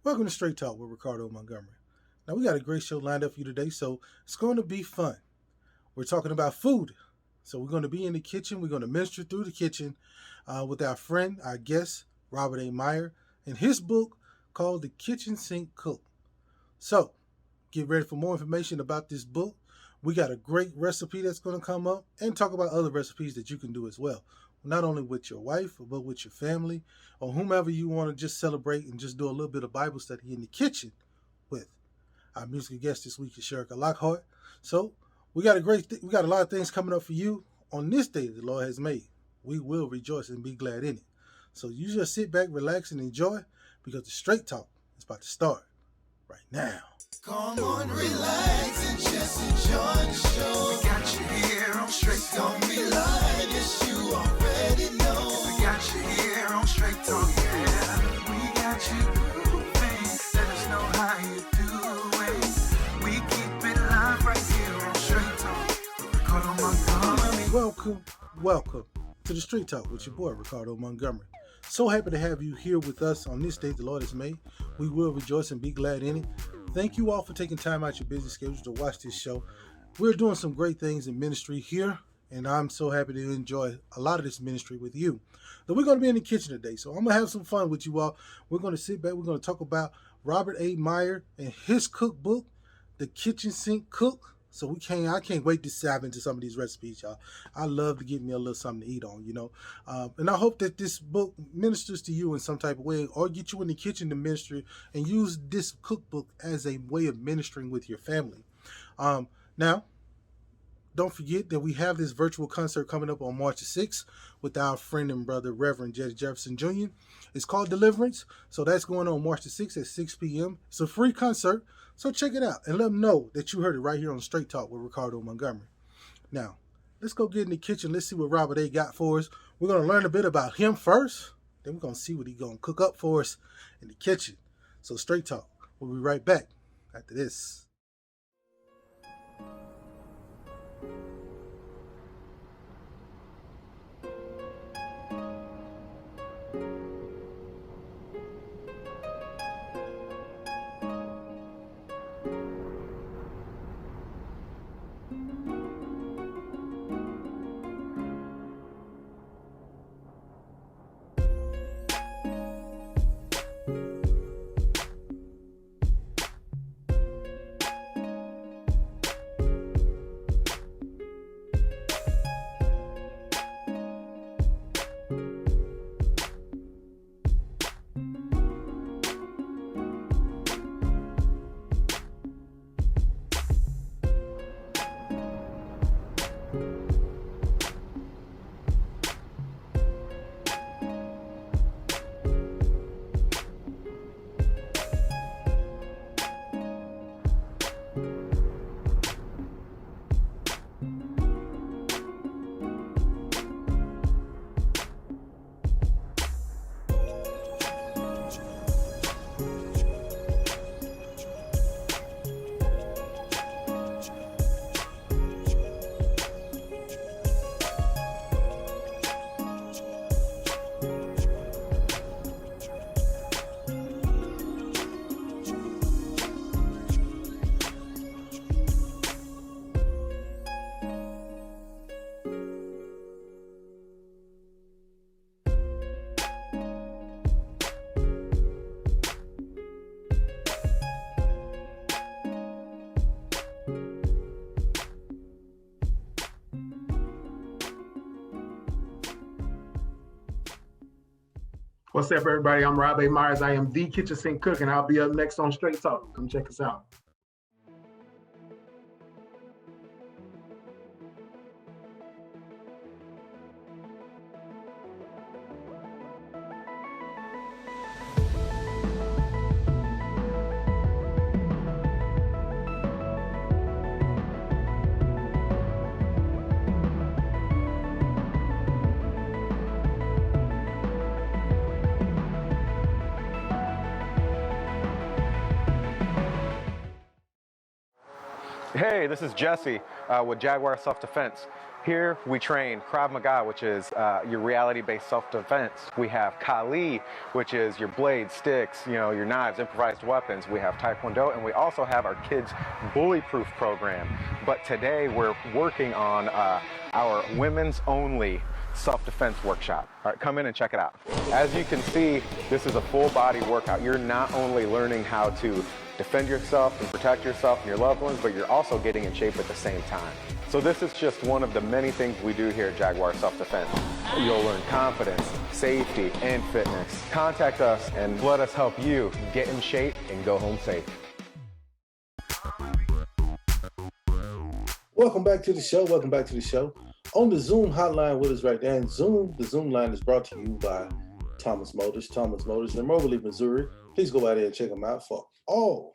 Welcome to Straight Talk with Riccardo Montgomery. Now, we got a great show lined up for you today, so it's going to be fun. We're talking about food. So, we're going to be in the kitchen. We're going to minister through the kitchen with our friend, our guest, Robert A. Meyer, and his book called The Kitchen Sink Cook. So, get ready for more information about this book. We got a great recipe that's going to come up and talk about other recipes that you can do as well. Not only with your wife, but with your family or whomever you want to just celebrate and just do a little bit of Bible study in the kitchen with. Our musical guest this week is Sherika Lockhart. So we got a lot of things coming up for you on this day that the Lord has made. We will rejoice and be glad in it. So you just sit back, relax, and enjoy because the Straight Talk is about to start right now. Come on, relax and just enjoy the show. We got you here on Straight Talk. Don't be lying, yes, you already know. We got you here on Straight Talk, yeah. We got you grooving. Let us know how you doing. We keep it live right here on Straight Talk. Riccardo Montgomery. Welcome to the Straight Talk with your boy, Riccardo Montgomery. So happy to have you here with us on this day the Lord has made. We will rejoice and be glad in it. Thank you all for taking time out your busy schedule to watch this show. We're doing some great things in ministry here, and I'm so happy to enjoy a lot of this ministry with you. So we're going to be in the kitchen today, so I'm going to have some fun with you all. We're going to sit back. We're going to talk about Robert A. Meyer and his cookbook, The Kitchen Sink Cook. So I can't wait to dive into some of these recipes, y'all. I love to give me a little something to eat on, and I hope that this book ministers to you in some type of way or get you in the kitchen to minister and use this cookbook as a way of ministering with your family. Now, don't forget that we have this virtual concert coming up on March the 6th with our friend and brother, Reverend Jesse Jefferson Jr. It's called Deliverance. So that's going on March the 6th at 6 p.m. It's a free concert. So check it out and let them know that you heard it right here on Straight Talk with Riccardo Montgomery. Now, let's go get in the kitchen. Let's see what Robert A. got for us. We're going to learn a bit about him first. Then we're going to see what he's going to cook up for us in the kitchen. So Straight Talk. We'll be right back after this. What's up, everybody? I'm Rob A. Myers. I am the Kitchen Sink Cook, and I'll be up next on Straight Talk. Come check us out. Hey, this is Jesse with Jaguar Self-Defense. Here we train Krav Maga, which is your reality-based self-defense. We have Kali, which is your blades, sticks, your knives, improvised weapons. We have Taekwondo, and we also have our kids' bully-proof program. But today we're working on our women's-only self-defense workshop. All right, come in and check it out. As you can see, this is a full-body workout. You're not only learning how to defend yourself and protect yourself and your loved ones, but you're also getting in shape at the same time. So this is just one of the many things we do here at Jaguar Self-Defense. You'll learn confidence, safety, and fitness. Contact us and let us help you get in shape and go home safe. Welcome back to the show. Welcome back to the show. On the Zoom hotline with us right there. And the Zoom line is brought to you by Thomas Motors. Thomas Motors in Moberly, Missouri. Please go out there and check them out for all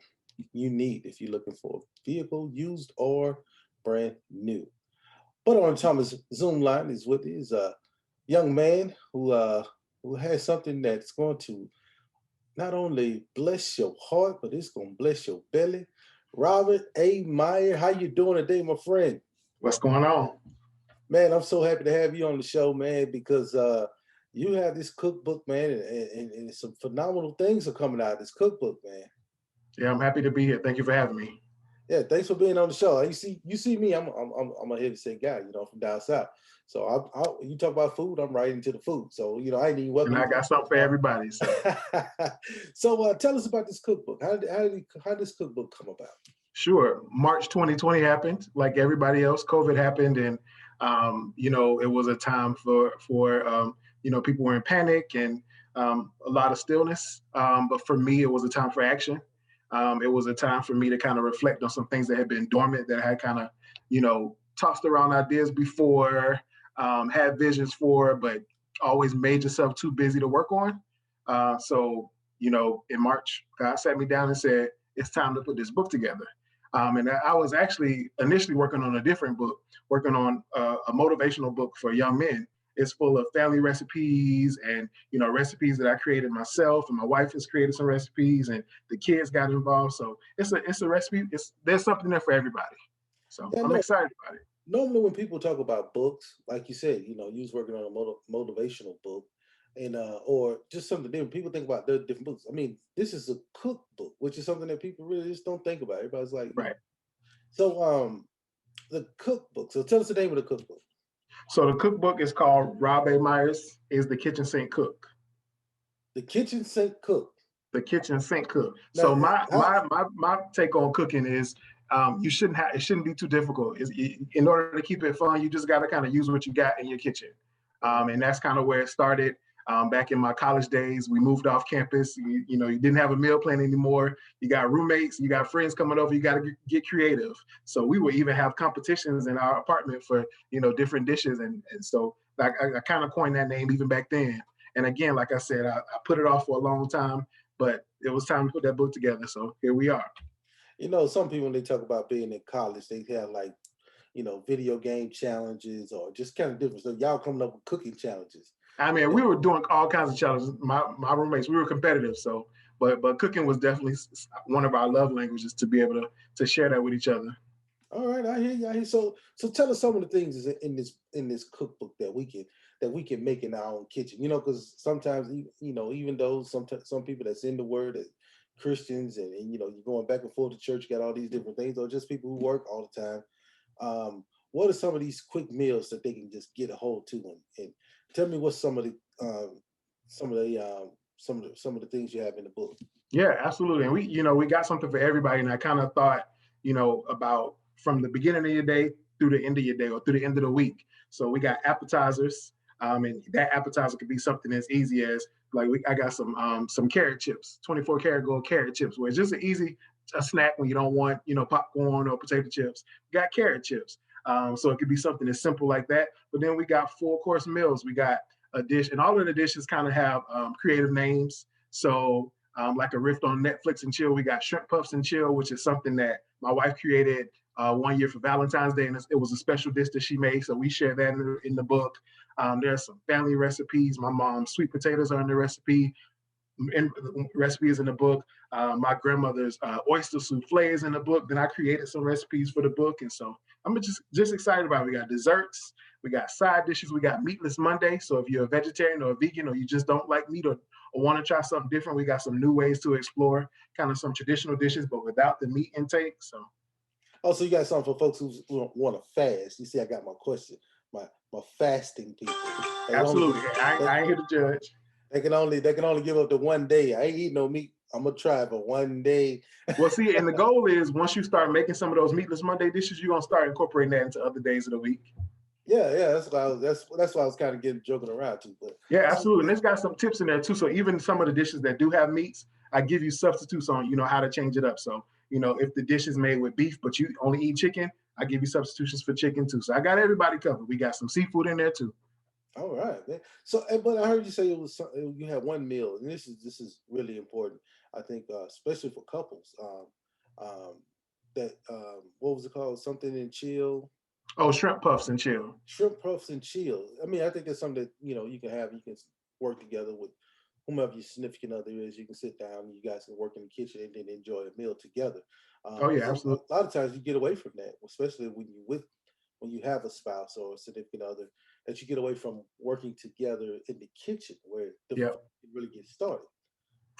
you need if you're looking for a vehicle, used or brand new. But on Thomas Zoom line is with is a young man who has something that's going to not only bless your heart, but it's going to bless your belly. Robert A. Meyer, how you doing today, my friend? What's going on? Man, I'm so happy to have you on the show, man, because you have this cookbook, man, and some phenomenal things are coming out of this cookbook, man. Yeah, I'm happy to be here. Thank you for having me. Yeah, thanks for being on the show. You see me, I'm a heavy-set guy, from down south. So you talk about food, I'm right into the food. So I ain't even welcome. And I got something for everybody. So, so tell us about this cookbook. How did this cookbook come about? Sure. March 2020 happened, like everybody else. COVID happened, and it was a time for people were in panic and a lot of stillness. But for me, it was a time for action. It was a time for me to kind of reflect on some things that had been dormant, that I had kind of, tossed around ideas before, had visions for, but always made yourself too busy to work on. So in March, God sat me down and said, it's time to put this book together. And I was actually initially working on a different book, working on a motivational book for young men. It's full of family recipes and, recipes that I created myself, and my wife has created some recipes, and the kids got involved. So it's a recipe. There's something there for everybody. So I'm excited about it. Normally when people talk about books, like you said, you was working on a motivational book and or just something different. People think about the different books. I mean, this is a cookbook, which is something that people really just don't think about. Everybody's like, right. So the cookbook. So tell us the name of the cookbook. So the cookbook is called Rob A. Myers is the Kitchen Sink Cook. The Kitchen Sink Cook. The Kitchen Sink Cook. Now, so my take on cooking is it shouldn't be too difficult. In order to keep it fun, you just got to kind of use what you got in your kitchen. And that's kind of where it started. Back in my college days, we moved off campus. You didn't have a meal plan anymore. You got roommates, you got friends coming over. You got to get creative. So we would even have competitions in our apartment for different dishes, and so I kind of coined that name even back then. And again, like I said, I put it off for a long time, but it was time to put that book together. So here we are. Some people, when they talk about being in college, they have video game challenges or just kind of different. So y'all coming up with cooking challenges. I mean, we were doing all kinds of challenges. My roommates, we were competitive. So, but cooking was definitely one of our love languages, to be able to share that with each other. All right, I hear you. So tell us some of the things in this cookbook that we can make in our own kitchen. Because sometimes even though some people that's in the Word, that Christians, and you're going back and forth to church, you got all these different things, or just people who work all the time. What are some of these quick meals that they can just get a hold to, and tell me what some of the things you have in the book. Yeah, absolutely. And we got something for everybody. And I kind of thought, about from the beginning of your day through the end of your day or through the end of the week. So we got appetizers, and that appetizer could be something as easy as I got some carrot chips, 24 karat gold carrot chips, where it's just an easy snack when you don't want popcorn or potato chips. We got carrot chips. So it could be something as simple like that. But then we got 4-course meals. We got a dish, and all of the dishes kind of have creative names. So like a riff on Netflix and chill, we got shrimp puffs and chill, which is something that my wife created one year for Valentine's Day, and it was a special dish that she made. So we share that in the book. There's some family recipes. My mom's sweet potatoes are in the recipe. recipe is in the book. My grandmother's oyster souffle is in the book. Then I created some recipes for the book, and so I'm just excited about it. We got desserts, we got side dishes, we got Meatless Monday. So if you're a vegetarian or a vegan, or you just don't like meat, or want to try something different, we got some new ways to explore kind of some traditional dishes, but without the meat intake. So. Oh, so you got something for folks who want to fast. You see, I got my question. My fasting people. Absolutely. I ain't here to judge. They can only give up the one day. I ain't eating no meat. I'm gonna try it for one day. Well, see, and the goal is once you start making some of those Meatless Monday dishes, you're gonna start incorporating that into other days of the week. Yeah, that's why I was kind of joking around too. But yeah, absolutely. And it's got some tips in there too. So even some of the dishes that do have meats, I give you substitutes on, how to change it up. So, if the dish is made with beef, but you only eat chicken, I give you substitutions for chicken too. So I got everybody covered. We got some seafood in there too. All right, man. So, but I heard you say you had one meal, and this is really important. I think, especially for couples. What was it called? Something in chill. Oh, shrimp puffs and chill. Shrimp puffs and chill. I mean, I think that's something that you can have. You can work together with whomever your significant other is. You can sit down and you guys can work in the kitchen and then enjoy a meal together. Oh yeah, absolutely. A lot of times you get away from that, especially when you have a spouse or a significant other, that you get away from working together in the kitchen where the food really gets started.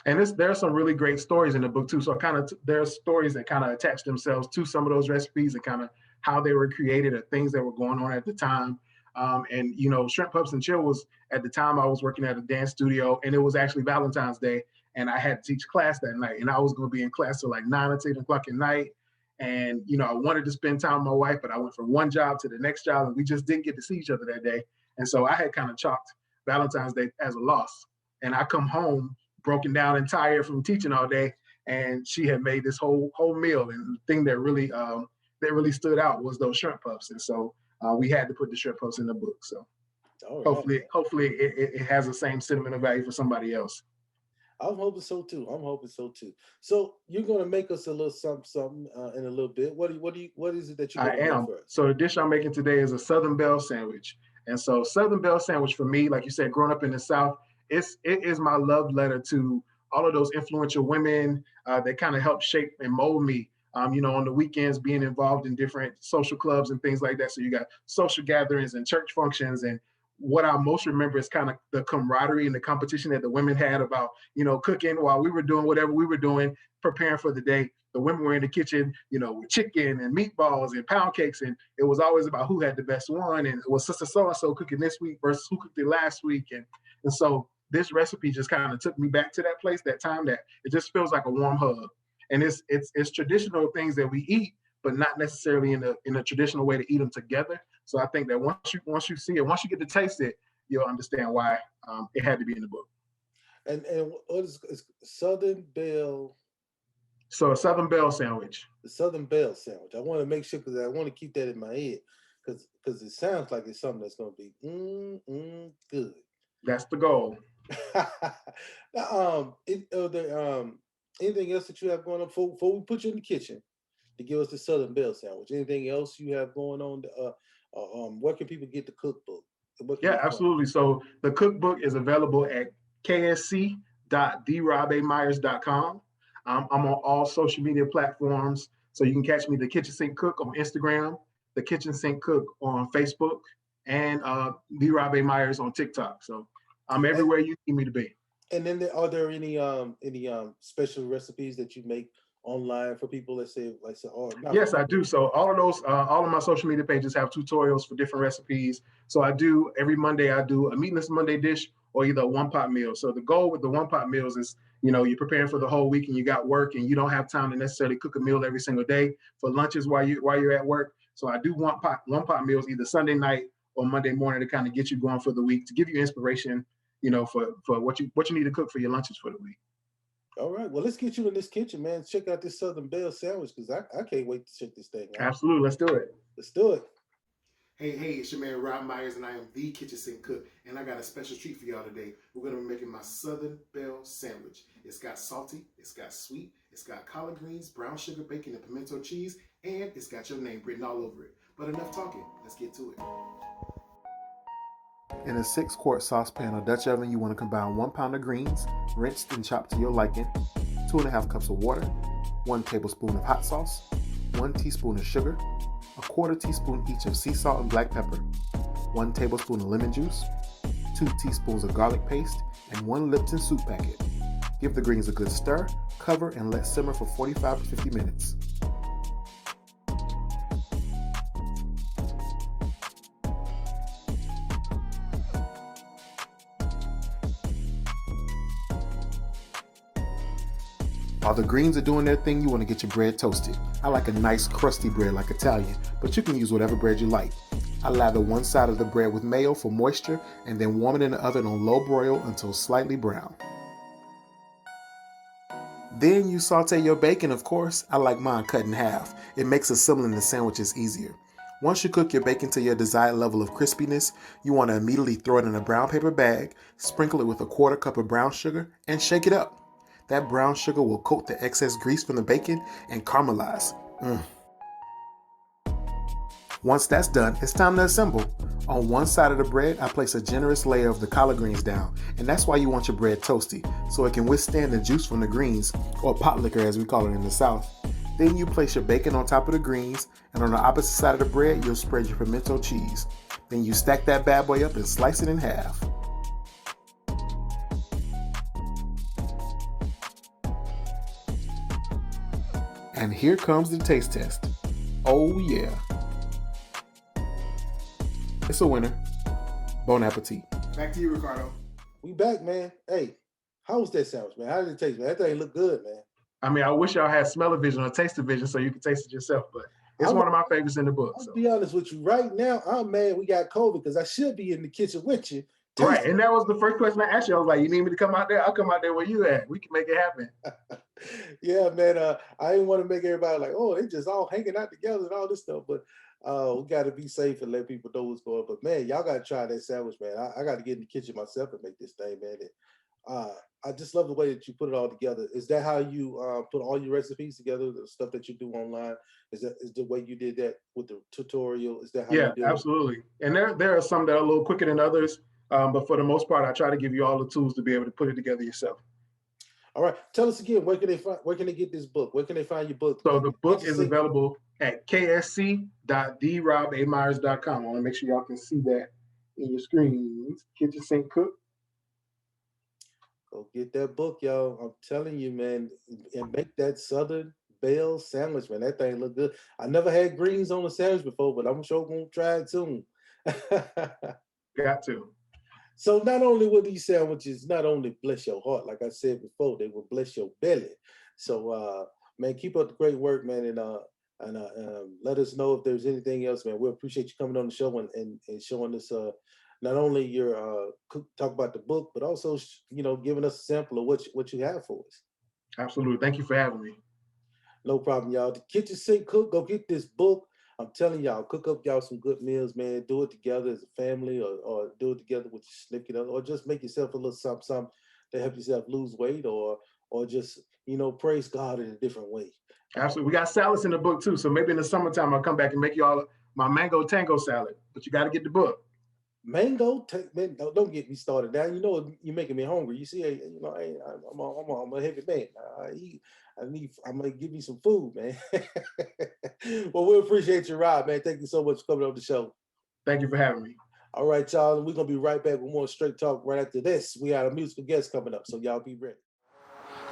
And there are some really great stories in the book too. So there are stories that kind of attach themselves to some of those recipes and kind of how they were created or things that were going on at the time. And Shrimp Puffs and Chill was, at the time I was working at a dance studio, and it was actually Valentine's Day, and I had to teach class that night, and I was going to be in class till like 9 or 10 o'clock at night. And, I wanted to spend time with my wife, but I went from one job to the next job, and we just didn't get to see each other that day. And so I had kind of chalked Valentine's Day as a loss. And I come home broken down and tired from teaching all day, and she had made this whole meal. And the thing that really stood out was those shrimp puffs. And so we had to put the shrimp puffs in the book. So hopefully it has the same sentimental value for somebody else. I'm hoping so too. So you're going to make us a little something in a little bit. What is it that you're going to make for us? So the dish I'm making today is a Southern Belle sandwich. And so Southern Belle sandwich for me, like you said, growing up in the South, it is my love letter to all of those influential women that kind of helped shape and mold me. On the weekends, being involved in different social clubs and things like that. So you got social gatherings and church functions. And what I most remember is kind of the camaraderie and the competition that the women had about, cooking while we were doing whatever we were doing, preparing for the day. The women were in the kitchen, with chicken and meatballs and pound cakes. And it was always about who had the best one. And it was sister so-and-so cooking this week versus who cooked it last week. And so this recipe just kind of took me back to that place, that time, that it just feels like a warm hug. And it's traditional things that we eat, but not necessarily in a traditional way to eat them together. So I think that once you see it, once you get to taste it, you'll understand why it had to be in the book. And what is Southern Belle? So a Southern Belle sandwich. The Southern Belle sandwich. I want to make sure, because I want to keep that in my head, because it sounds like it's something that's going to be good. That's the goal. Now, anything else that you have going on before we put you in the kitchen to give us the Southern Belle sandwich? Anything else you have going on? Where can people get the cookbook? Yeah, absolutely. So the cookbook is available at ksc.drobamyers.com. I'm on all social media platforms. So you can catch me, The Kitchen Sink Cook, on Instagram, The Kitchen Sink Cook on Facebook, and D. Rob A. Myers on TikTok. So I'm everywhere you need me to be. And then are there any special recipes that you make online for people? Let's say, yes, I do. So all of my social media pages have tutorials for different recipes. So every Monday I do a Meatless Monday dish or either a one-pot meal. So the goal with the one-pot meals is, you're preparing for the whole week and you got work and you don't have time to necessarily cook a meal every single day for lunches while you're at work. So I do one-pot meals either Sunday night or Monday morning to kind of get you going for the week, to give you inspiration, for what you need to cook for your lunches for the week. All right. Well, let's get you in this kitchen, man. Check out this Southern Belle sandwich, because I can't wait to check this thing out. Absolutely. Let's do it. Let's do it. Hey, it's your man Rob Myers, and I am the Kitchen Sink Cook, and I got a special treat for y'all today. We're going to be making my Southern Belle sandwich. It's got salty, it's got sweet, it's got collard greens, brown sugar, bacon, and pimento cheese, and it's got your name written all over it. But enough talking. Let's get to it. In a 6-quart saucepan or Dutch oven, you want to combine 1 pound of greens, rinsed and chopped to your liking, 2.5 cups of water, 1 tablespoon of hot sauce, 1 teaspoon of sugar, 1/4 teaspoon each of sea salt and black pepper, 1 tablespoon of lemon juice, 2 teaspoons of garlic paste, and 1 Lipton soup packet. Give the greens a good stir, cover, and let simmer for 45 to 50 minutes. While the greens are doing their thing, you want to get your bread toasted. I like a nice crusty bread like Italian, but you can use whatever bread you like. I lather one side of the bread with mayo for moisture and then warm it in the oven on low broil until slightly brown. Then you saute your bacon, of course. I like mine cut in half. It makes assembling the sandwiches easier. Once you cook your bacon to your desired level of crispiness, you want to immediately throw it in a brown paper bag, sprinkle it with 1/4 cup of brown sugar, and shake it up. That brown sugar will coat the excess grease from the bacon and caramelize. Once that's done, it's time to assemble. On one side of the bread, I place a generous layer of the collard greens down, and that's why you want your bread toasty, so it can withstand the juice from the greens, or pot liquor as we call it in the South. Then you place your bacon on top of the greens, and on the opposite side of the bread, you'll spread your pimento cheese. Then you stack that bad boy up and slice it in half. And here comes the taste test. Oh yeah. It's a winner. Bon appetit. Back to you, Riccardo. We back, man. Hey, how was that sandwich, man? How did it taste, man? That thing look good, man. I mean, I wish y'all had smell-o-vision or taste-o-vision so you could taste it yourself, but it's one of my favorites in the book. I'll be honest with you. Right now, I'm mad we got COVID because I should be in the kitchen with you. Right, and that was the first question I asked you. I was like, you need me to come out there? I'll come out there where you at. We can make it happen. Yeah, man. I didn't want to make everybody like, oh, they just all hanging out together and all this stuff. But we got to be safe and let people know what's going on. But, man, y'all got to try that sandwich, man. I got to get in the kitchen myself and make this thing, man. I just love the way that you put it all together. Is that how you put all your recipes together, the stuff that you do online? Is the way you did that with the tutorial? Is that how you do it? Absolutely. And there are some that are a little quicker than others. But for the most part, I try to give you all the tools to be able to put it together yourself. All right. Tell us again, where can they get this book? Where can they find your book? So the book is available at ksc.drobamyers.com. I want to make sure y'all can see that in your screens. Kitchen Sink Cook. Go get that book, y'all. I'm telling you, man, and make that Southern Belle sandwich, man. That thing look good. I never had greens on a sandwich before, but I'm sure gonna try it soon. Got to. So not only will these sandwiches not only bless your heart, like I said before, they will bless your belly. So, man, keep up the great work, man, and let us know if there's anything else, man. We appreciate you coming on the show and showing us not only your talk about the book, but also giving us a sample of what you have for us. Absolutely. Thank you for having me. No problem, y'all. The Kitchen Sink Cook. Go get this book. I'm telling y'all, cook up y'all some good meals, man. Do it together as a family or do it together with your significant other, or just make yourself a little something to help yourself lose weight or just, praise God in a different way. Absolutely. We got salads in the book too. So maybe in the summertime, I'll come back and make you all my mango tango salad, but you got to get the book. Mango, man, don't get me started now. You're making me hungry. You see, I'm a heavy man. I'm gonna give you some food, man. Well, we appreciate your ride, man. Thank you so much for coming on the show. Thank you for having me. All right, y'all. We're gonna be right back with more Straight Talk right after this. We got a musical guest coming up, so y'all be ready.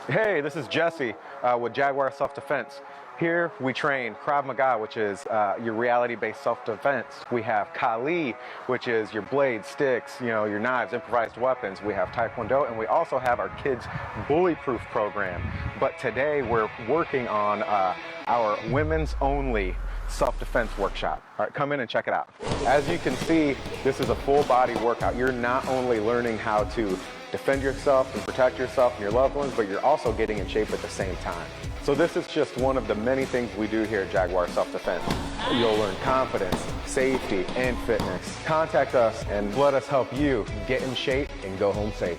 Hey, this is Jesse with Jaguar Self-Defense. Here we train Krav Maga, which is your reality-based self-defense. We have Kali, which is your blades, sticks, your knives, improvised weapons. We have Taekwondo, and we also have our kids' bully-proof program. But today we're working on our women's-only self-defense workshop. All right, come in and check it out. As you can see, this is a full-body workout. You're not only learning how to defend yourself and protect yourself and your loved ones, but you're also getting in shape at the same time. So this is just one of the many things we do here at Jaguar Self-Defense. You'll learn confidence, safety, and fitness. Contact us and let us help you get in shape and go home safe.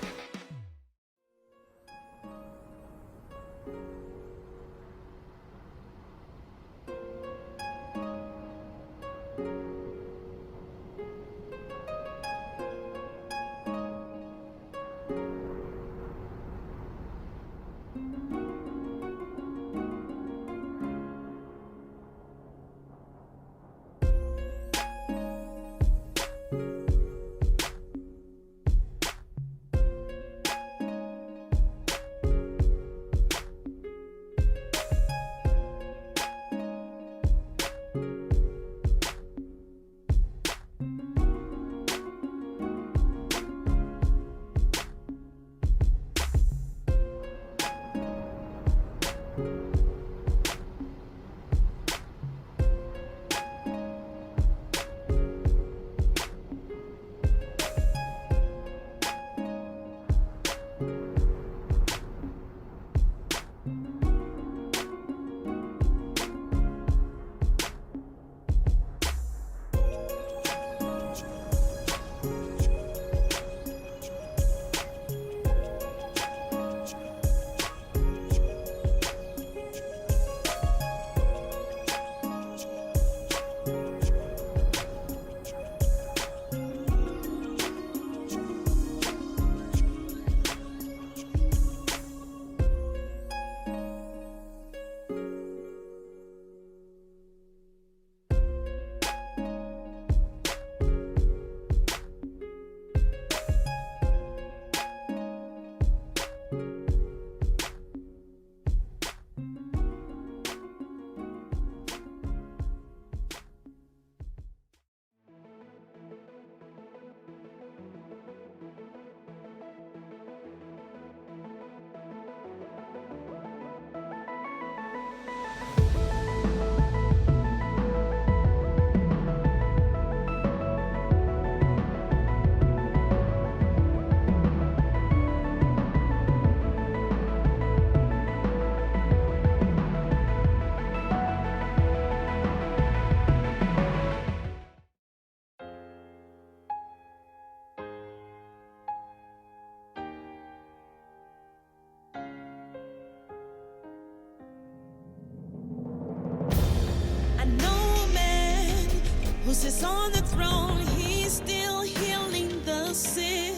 who sits on the throne, he's still healing the sick.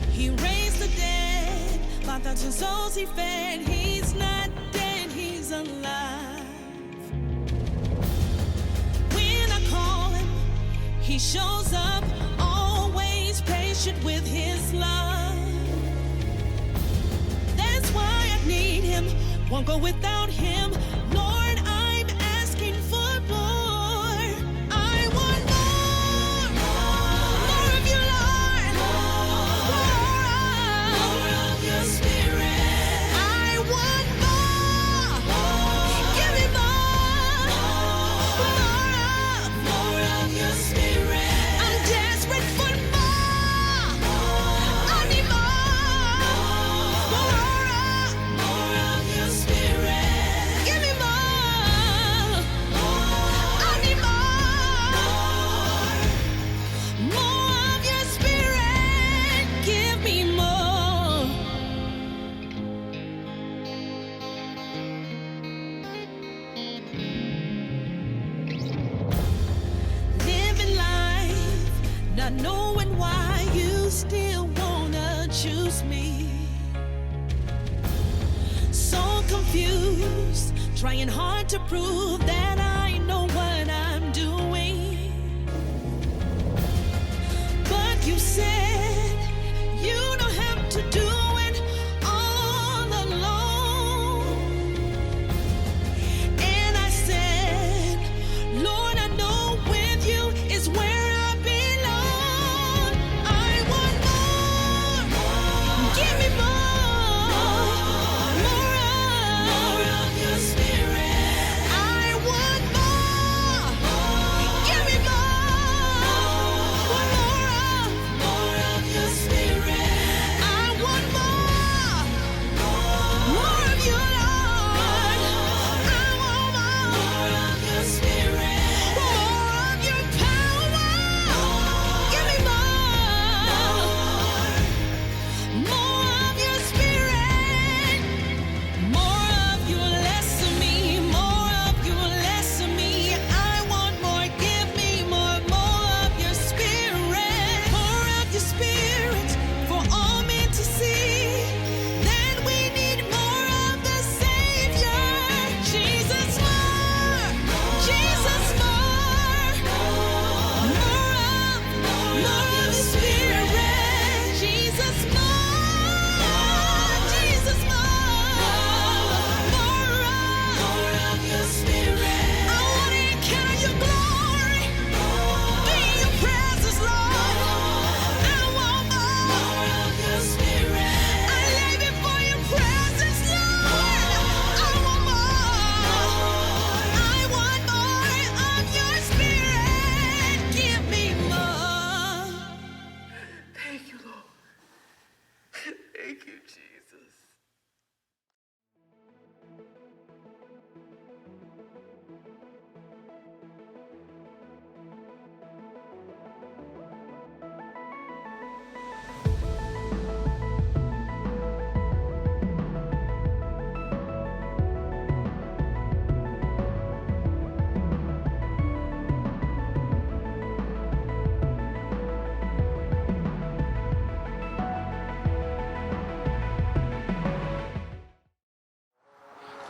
He raised the dead, 5,000 souls he fed. He's not dead, he's alive. When I call him, he shows up, always patient with his love. That's why I need him, won't go without him. Lord, I'm asking for more. I want more, more of you, Lord. More of your spirit. I want more. Give me more of your spirit. I'm desperate for more. I need more of your spirit. Give me more. I need more of your spirit. Give me more. Living life, not knowing why you still wanna choose me. So confused, trying hard to prove that I know what I'm doing. But you said you don't have to do it all alone. And I said, Lord, I know with you is where I belong. I want more. Give me more of your spirit. I want more. Give me more of your spirit. I want more of you, Lord. I want more of your spirit, more of your power. Give me more of your spirit, more of you, less of me, more of you, less of me. I want more. Give me more of your spirit, more of your spirit for all men to see. Then we need more of the Savior, Jesus, more, Jesus, more of your spirit, Jesus, more, Jesus, more of your spirit. I want to encounter your glory, be in your presence, Lord. I want more of your spirit. I lay before your presence, Lord. I want more. I want more of your spirit. Give me more. Thank you, Lord. Thank you, Jesus.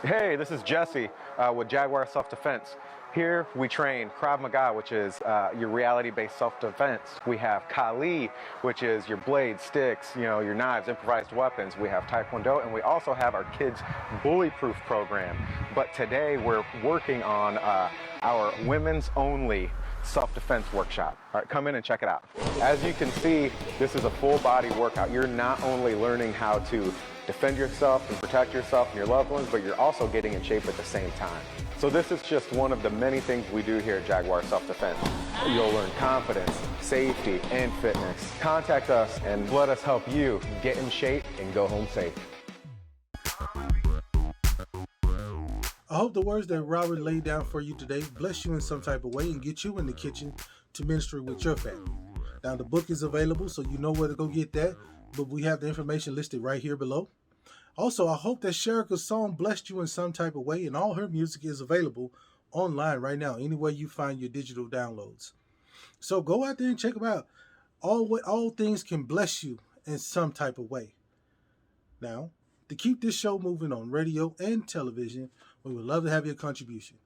Hey, this is Jesse with Jaguar Self-Defense. Here we train Krav Maga, which is your reality-based self-defense. We have Kali, which is your blades, sticks, your knives, improvised weapons. We have Taekwondo, and we also have our kids' bully-proof program. But today we're working on our women's-only self-defense workshop. All right, come in and check it out. As you can see, this is a full-body workout. You're not only learning how to defend yourself and protect yourself and your loved ones, but you're also getting in shape at the same time. So this is just one of the many things we do here at Jaguar Self-Defense. You'll learn confidence, safety, and fitness. Contact us and let us help you get in shape and go home safe. I hope the words that Robert laid down for you today bless you in some type of way and get you in the kitchen to ministry with your family. Now, the book is available, so you know where to go get that, but we have the information listed right here below. Also, I hope that Sherika's song blessed you in some type of way, and all her music is available online right now, anywhere you find your digital downloads. So go out there and check them out. All things can bless you in some type of way. Now, to keep this show moving on radio and television, we would love to have your contribution.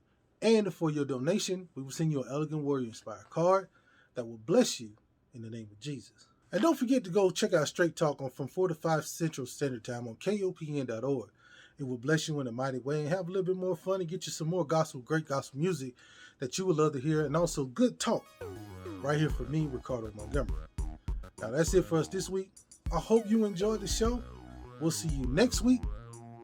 And for your donation, we will send you an Elegant Warrior inspired card that will bless you in the name of Jesus. And don't forget to go check out Straight Talk from 4 to 5 Central Standard Time on KOPN.org. It will bless you in a mighty way and have a little bit more fun and get you some more great gospel music that you would love to hear, and also good talk right here from me, Riccardo Montgomery. Now that's it for us this week. I hope you enjoyed the show. We'll see you next week.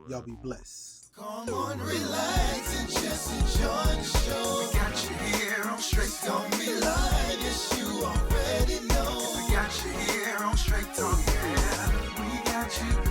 Y'all be blessed. Come on, relax and just enjoy the show. We got you here on Straight Talk. Don't be lying, yes, you already know. We got you here on Straight Talk, yeah. We got you